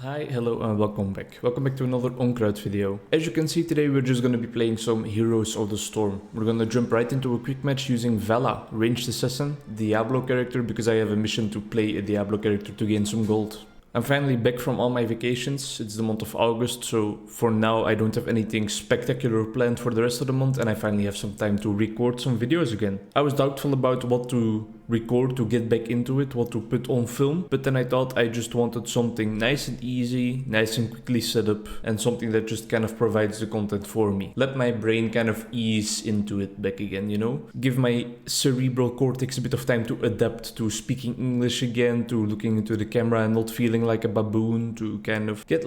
Hi, hello and welcome back. Welcome back to another Onkruid video. As you can see today we're just gonna be playing some Heroes of the Storm. We're gonna jump right into a quick match using Valla, ranged assassin, Diablo character, because I have a mission to play a Diablo character to gain some gold. I'm finally back from all my vacations. It's the month of August, so for now I don't have anything spectacular planned for the rest of the month and I finally have some time to record some videos again. I was doubtful about what to record to get back into it, what to put on film, but then I thought I just wanted something nice and easy, nice and quickly set up, and something that just kind of provides the content for me. Let my brain kind of ease into it back again, you know? Give my cerebral cortex a bit of time to adapt to speaking English again, to looking into the camera and not feeling like a baboon, to kind of get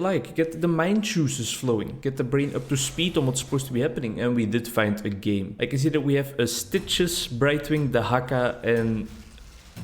the mind juices flowing, get the brain up to speed on what's supposed to be happening. And we did find a game. I can see that we have a Stitches, Brightwing, Dahaka, and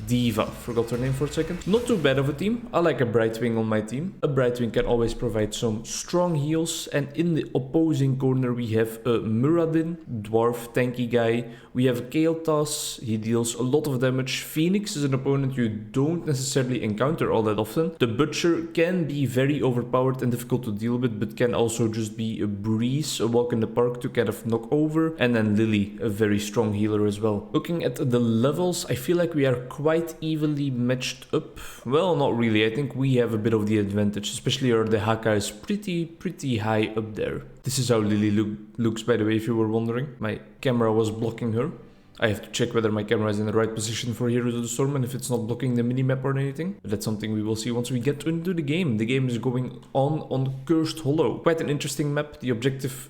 Diva, forgot her name for a second. Not too bad of a team. I like a Brightwing on my team. A Brightwing can always provide some strong heals. And in the opposing corner we have a Muradin, dwarf tanky guy. We have Kael'thas, he deals a lot of damage. Phoenix is an opponent you don't necessarily encounter all that often. The Butcher can be very overpowered and difficult to deal with, but can also just be a breeze, a walk in the park to kind of knock over. And then Lily, a very strong healer as well. Looking at the levels, I feel like we are quite evenly matched up. Well, not really. I think we have a bit of the advantage, especially our Dahaka is pretty high up there. This is how Lily looks, by the way, if you were wondering. My camera was blocking her. I have to check whether my camera is in the right position for Heroes of the Storm and if it's not blocking the minimap or anything. But that's something we will see once we get into the game. The game is going on Cursed Hollow. Quite an interesting map. The objective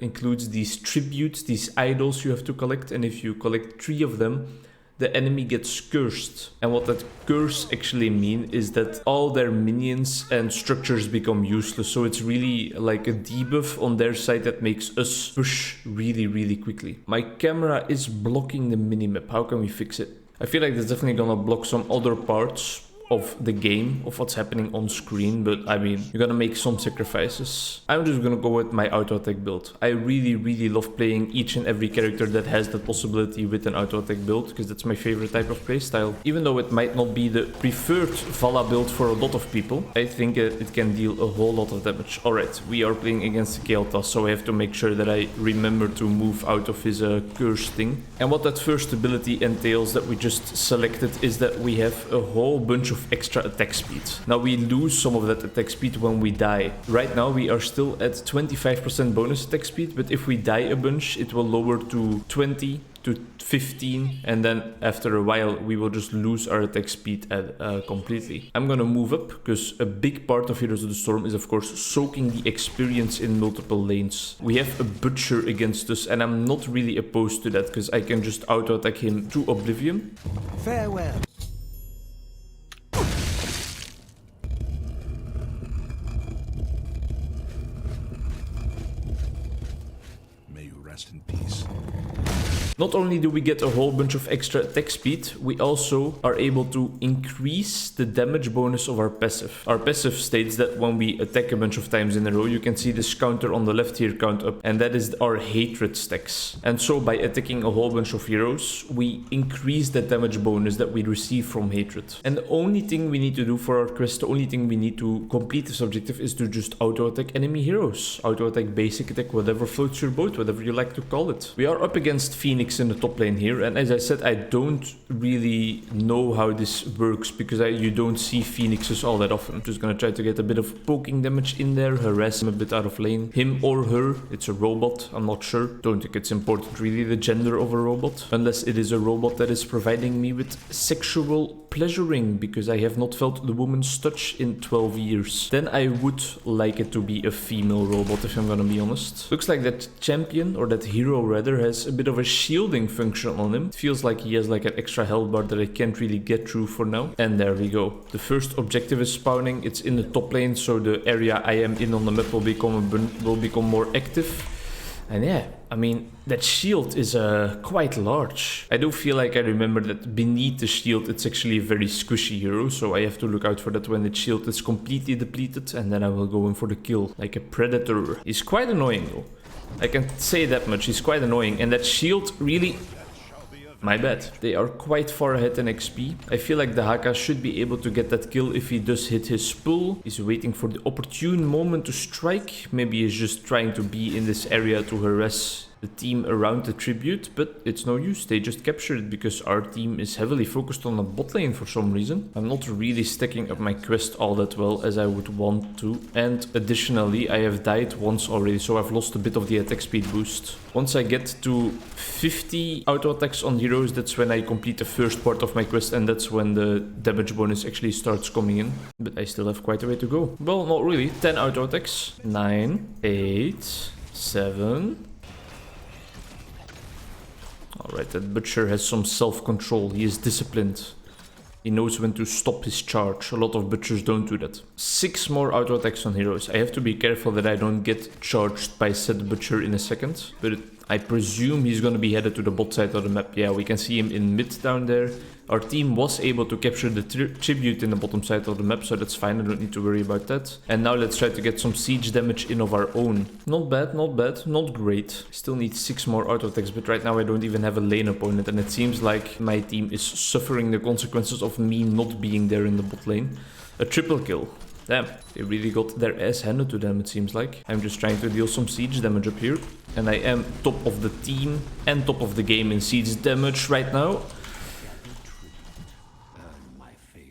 includes these tributes, these idols you have to collect. And if you collect 3 of them, the enemy gets cursed. And what that curse actually means is that all their minions and structures become useless. So it's really like a debuff on their side that makes us push really quickly. My camera is blocking the minimap. How can we fix it? I feel like that's definitely gonna block some other parts of the game, of what's happening on screen, but I mean, you're gonna make some sacrifices. I'm just gonna go with my auto attack build. I really love playing each and every character that has that possibility with an auto attack build, because that's my favorite type of playstyle. Even though it might not be the preferred Valla build for a lot of people, I think it can deal a whole lot of damage. Alright, we are playing against Kael'thas, so I have to make sure that I remember to move out of his curse thing. And what that first ability entails that we just selected is that we have a whole bunch of extra attack speed. Now we lose some of that attack speed when we die. Right now we are still at 25% bonus attack speed, but if we die a bunch it will lower to 20 to 15, and then after a while we will just lose our attack speed completely. I'm gonna move up because a big part of Heroes of the Storm is of course soaking the experience in multiple lanes. We have a Butcher against us and I'm not really opposed to that because I can just auto attack him to oblivion. Farewell. In peace. Not only do we get a whole bunch of extra attack speed, we also are able to increase the damage bonus of our passive. Our passive states that when we attack a bunch of times in a row, you can see this counter on the left here count up, and that is our hatred stacks. And so by attacking a whole bunch of heroes, we increase the damage bonus that we receive from hatred. And the only thing we need to do for our quest, the only thing we need to complete this objective is to just auto attack enemy heroes. Auto attack, basic attack, whatever floats your boat, whatever you like to call it. We are up against Phoenix in the top lane here, and as I said, I don't really know how this works because you don't see Phoenixes all that often. I'm just gonna try to get a bit of poking damage in there, harass him a bit out of lane. Him or her, it's a robot, I'm not sure. Don't think it's important really, the gender of a robot, unless it is a robot that is providing me with sexual pleasuring, because I have not felt the woman's touch in 12 years. Then I would like it to be a female robot, if I'm gonna be honest. Looks like that champion, or that hero rather, has a bit of a shielding function on him. It feels like he has like an extra health bar that I can't really get through for now. And there we go. The first objective is spawning. It's in the top lane, so the area I am in on the map will become more active. And yeah, I mean, that shield is quite large. I do feel like I remember that beneath the shield it's actually a very squishy hero, so I have to look out for that when the shield is completely depleted, and then I will go in for the kill, like a predator. He's quite annoying though. I can say that much, he's quite annoying, and that shield really My bad. They are quite far ahead in XP. I feel like the Haka should be able to get that kill if he does hit his pull. He's waiting for the opportune moment to strike. Maybe he's just trying to be in this area to harass the team around the tribute, but it's no use. They just captured it because our team is heavily focused on the bot lane for some reason. I'm not really stacking up my quest all that well as I would want to. And additionally, I have died once already, so I've lost a bit of the attack speed boost. Once I get to 50 auto attacks on heroes, that's when I complete the first part of my quest, and that's when the damage bonus actually starts coming in. But I still have quite a way to go. Well, not really. 10 auto attacks. 9, 8, 7... Alright, that butcher has some self-control. He is disciplined. He knows when to stop his charge. A lot of butchers don't do that. 6 more auto attacks on heroes. I have to be careful that I don't get charged by said butcher in a second. But I presume he's gonna be headed to the bot side of the map. Yeah, we can see him in mid down there. Our team was able to capture the tribute in the bottom side of the map, so that's fine. I don't need to worry about that. And now let's try to get some siege damage in of our own. Not bad, not bad, not great. Still need 6 more auto attacks, but right now I don't even have a lane opponent. And it seems like my team is suffering the consequences of me not being there in the bot lane. A triple kill. Damn, they really got their ass handed to them, it seems like. I'm just trying to deal some siege damage up here. And I am top of the team and top of the game in siege damage right now.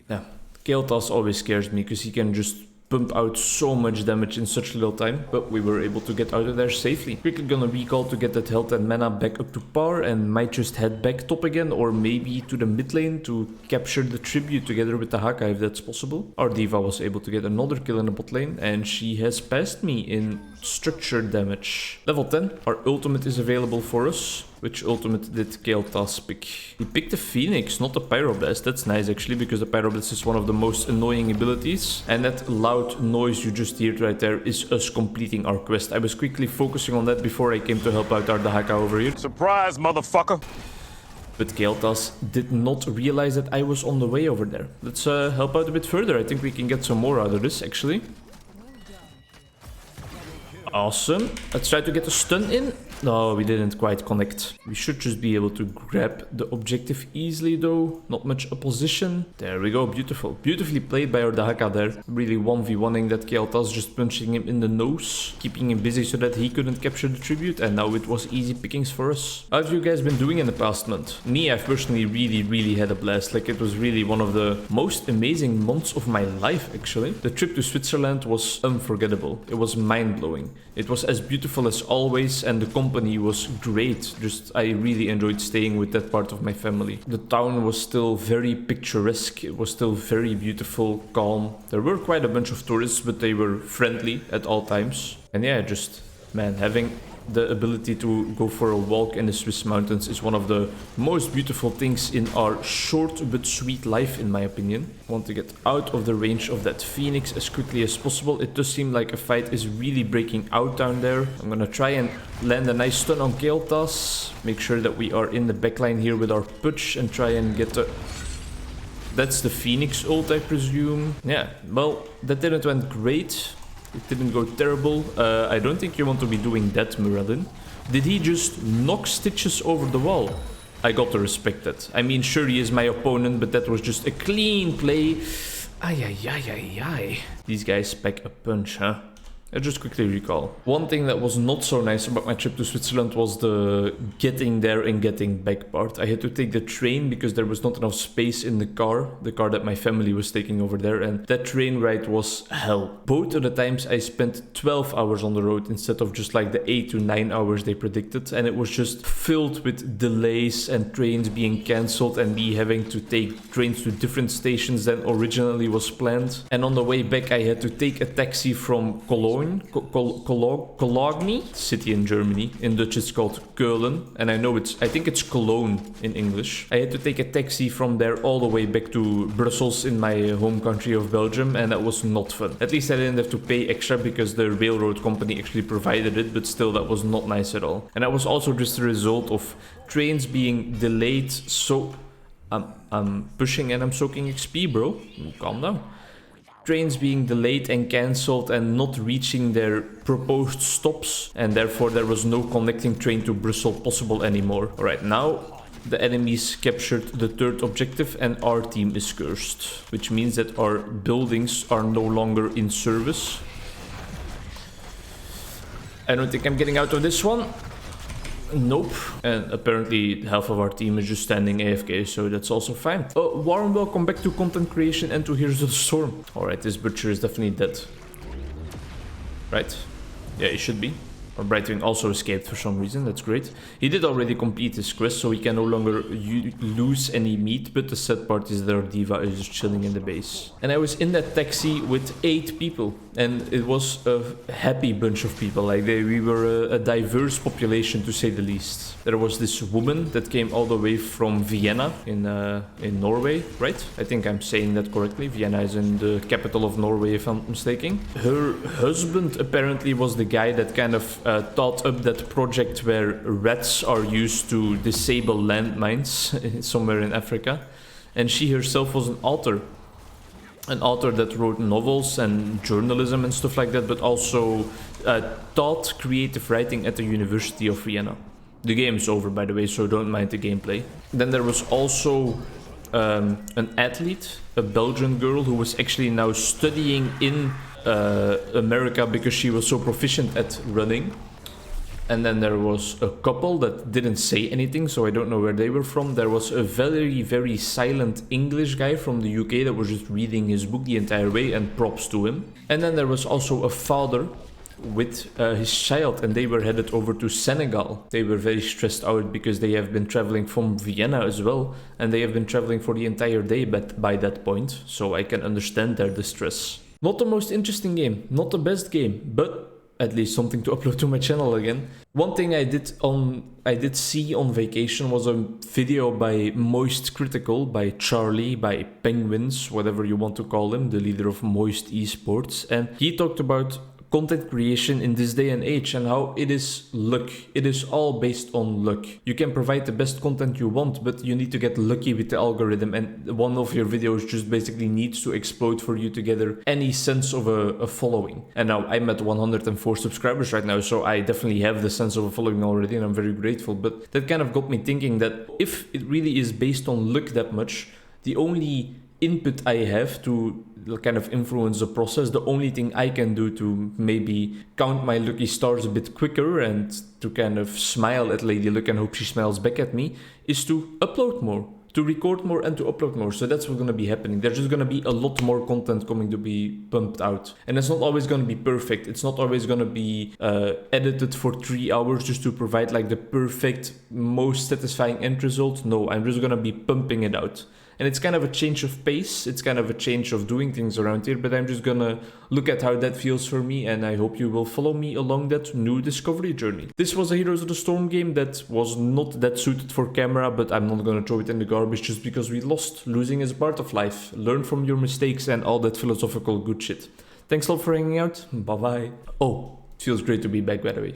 Yeah, Kael'thas always scares me because he can just pump out so much damage in such little time, but we were able to get out of there safely. Quickly gonna recall to get that health and mana back up to par, and might just head back top again, or maybe to the mid lane to capture the tribute together with the Haka if that's possible. Our Diva was able to get another kill in the bot lane, and she has passed me in structured damage. Level 10, our ultimate is available for us. Which ultimate did Kael'thas pick? He picked the Phoenix, not the Pyroblast. That's nice actually, because the Pyroblast is one of the most annoying abilities. And that loud noise you just heard right there is us completing our quest. I was quickly focusing on that before I came to help out our Dahaka over here. Surprise, motherfucker! But Kael'thas did not realize that I was on the way over there. Let's help out a bit further. I think we can get some more out of this actually. Awesome. Let's try to get a stun in. No, we didn't quite connect. We should just be able to grab the objective easily though. Not much opposition. There we go. Beautiful. Beautifully played by our Dahaka there. Really 1v1ing that Kael'thas, just punching him in the nose. Keeping him busy so that he couldn't capture the tribute. And now it was easy pickings for us. How have you guys been doing in the past month? Me, I've personally really had a blast. Like, it was really one of the most amazing months of my life actually. The trip to Switzerland was unforgettable. It was mind-blowing. It was as beautiful as always, and the company was great. I really enjoyed staying with that part of my family. The town was still very picturesque. It was still very beautiful, calm. There were quite a bunch of tourists, but they were friendly at all times. And yeah, man, having the ability to go for a walk in the Swiss mountains is one of the most beautiful things in our short but sweet life, in my opinion. I want to get out of the range of that Phoenix as quickly as possible. It does seem like a fight is really breaking out down there. I'm gonna try and land a nice stun on Kael'thas. Make sure that we are in the backline here with our push and try and get the... That's the Phoenix ult, I presume. Yeah, well, that didn't went great. It didn't go terrible. I don't think you want to be doing that, Muradin. Did he just knock Stitches over the wall? I got to respect that. I mean, sure, he is my opponent, but that was just a clean play. Ay. These guys pack a punch, huh? I just quickly recall. One thing that was not so nice about my trip to Switzerland was the getting there and getting back part. I had to take the train because there was not enough space in the car that my family was taking over there, and that train ride was hell. Both of the times I spent 12 hours on the road instead of just like the 8 to 9 hours they predicted, and it was just filled with delays and trains being cancelled and me having to take trains to different stations than originally was planned. And on the way back I had to take a taxi from Cologne, Cologne, city in Germany. In Dutch it's called Keulen, and I think it's Cologne in English. I had to take a taxi from there all the way back to Brussels in my home country of Belgium, and that was not fun. At least I didn't have to pay extra because the railroad company actually provided it, but still that was not nice at all. And that was also just a result of trains being delayed. So I'm pushing and I'm soaking XP, bro. Calm down. Trains being delayed and cancelled and not reaching their proposed stops, and therefore there was no connecting train to Brussels possible anymore. Alright, now The enemies captured the third objective and our team is cursed, which means that our buildings are no longer in service. I don't think I'm getting out of this one. Nope. And apparently half of our team is just standing AFK, so that's also fine. Warm welcome back to content creation and to Heroes of the Storm. Alright, this butcher is definitely dead. Right? Yeah, he should be. Our Brightwing also escaped for some reason, that's great. He did already complete his quest, so he can no longer lose any meat, but the sad part is that our diva is just chilling in the base. And I was in that taxi with 8 people, and it was a happy bunch of people. Like, we were a diverse population, to say the least. There was this woman that came all the way from Vienna in Norway, right? I think I'm saying that correctly. Vienna is in the capital of Norway, if I'm not mistaken. Her husband apparently was the guy that kind of thought up that project where rats are used to disable landmines somewhere in Africa. And she herself was an author that wrote novels and journalism and stuff like that, but also taught creative writing at the University of Vienna. The game is over, by the way, so don't mind the gameplay. Then there was also an athlete, a Belgian girl who was actually now studying in America because she was so proficient at running. And then there was a couple that didn't say anything, so I don't know where they were from. There was a very, very silent English guy from the UK that was just reading his book the entire way, and props to him. And then there was also a father with his child, and they were headed over to Senegal. They were very stressed out because they have been traveling from Vienna as well, and they have been traveling for the entire day by that point, so I can understand their distress. Not the most interesting game, not the best game, but at least something to upload to my channel again. One thing I did see on vacation was a video by Moist Critical, by Charlie, by Penguins, whatever you want to call him, the leader of Moist Esports, and he talked about content creation in this day and age and how it is luck. It is all based on luck. You can provide the best content you want, but you need to get lucky with the algorithm, and one of your videos just basically needs to explode for you to gather any sense of a following. And now I'm at 104 subscribers right now, so I definitely have the sense of a following already, and I'm very grateful. But that kind of got me thinking that if it really is based on luck that much, the only input I have to kind of influence the process, the only thing I can do to maybe count my lucky stars a bit quicker and to kind of smile at Lady Luck and hope she smiles back at me, is to upload more, to record more and to upload more. So that's what's going to be happening. There's just going to be a lot more content coming to be pumped out. And it's not always going to be perfect. It's not always going to be edited for 3 hours just to provide like the perfect, most satisfying end result. No, I'm just going to be pumping it out. And it's kind of a change of pace, it's kind of a change of doing things around here, but I'm just gonna look at how that feels for me, and I hope you will follow me along that new discovery journey. This was a Heroes of the Storm game that was not that suited for camera, but I'm not gonna throw it in the garbage just because we lost. Losing is part of life. Learn from your mistakes and all that philosophical good shit. Thanks a lot for hanging out. Bye bye. Oh, feels great to be back, by the way.